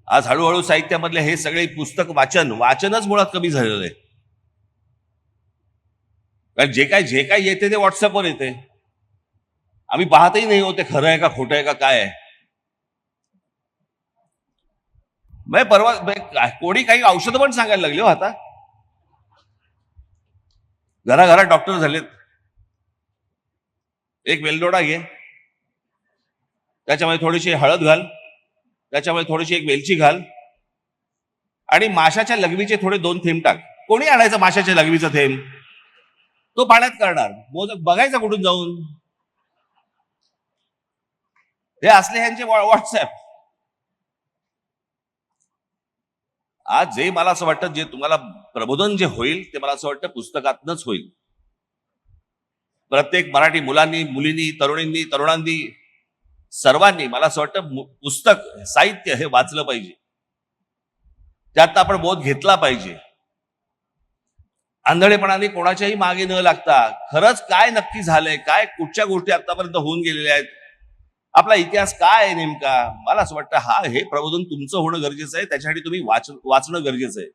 आज हळूहळू साहित्यामधले हे सगळे पुस्तक वाचनच मुळात कमी झालेलं आहे. कारण जे काय येते ते व्हॉट्सअपवर येते, आम्ही पाहतही नाही होते खरं आहे का खोटं आहे का काय आहे. परवा कोणी काही औषधं पण सांगायला लागली हो. आता घराघरात डॉक्टर झालेत. एक वेलदोडा घे, त्याच्यामध्ये थोडीशी हळद घाल, त्याच्यामध्ये थोडीशी एक वेलची घाल आणि माशाच्या लघवीचे थोडे 2 थेंब टाक. कोणी आणायचं माशाच्या लघवीचा थेंब? तो पाण्यात करणार, मोदक बघायचा कुठून जाऊन? हे असले ह्यांचे व्हॉट्सअप. आज जे मला असं वाटतं, जे तुम्हाला प्रबोधन जे होईल ते मला असं वाटतं पुस्तकातनच होईल. प्रत्येक मराठी मुलांनी, मुलींनी, तरुणांनी, सर्वांनी मला असं वाटतं पुस्तक, साहित्य हे वाचलं पाहिजे. त्यात आपण बोध घेतला पाहिजे. आंधळेपणाने कोणाच्याही मागे न लागता खरंच काय नक्की झालंय, काय कुठच्या गोष्टी आतापर्यंत होऊन गेलेल्या आहेत, आपला इतिहास काय आहे नेमका, मला असं वाटतं हे प्रबोधन तुमचं होणं गरजेचं आहे. त्याच्यासाठी तुम्ही वाचणं गरजेचं आहे.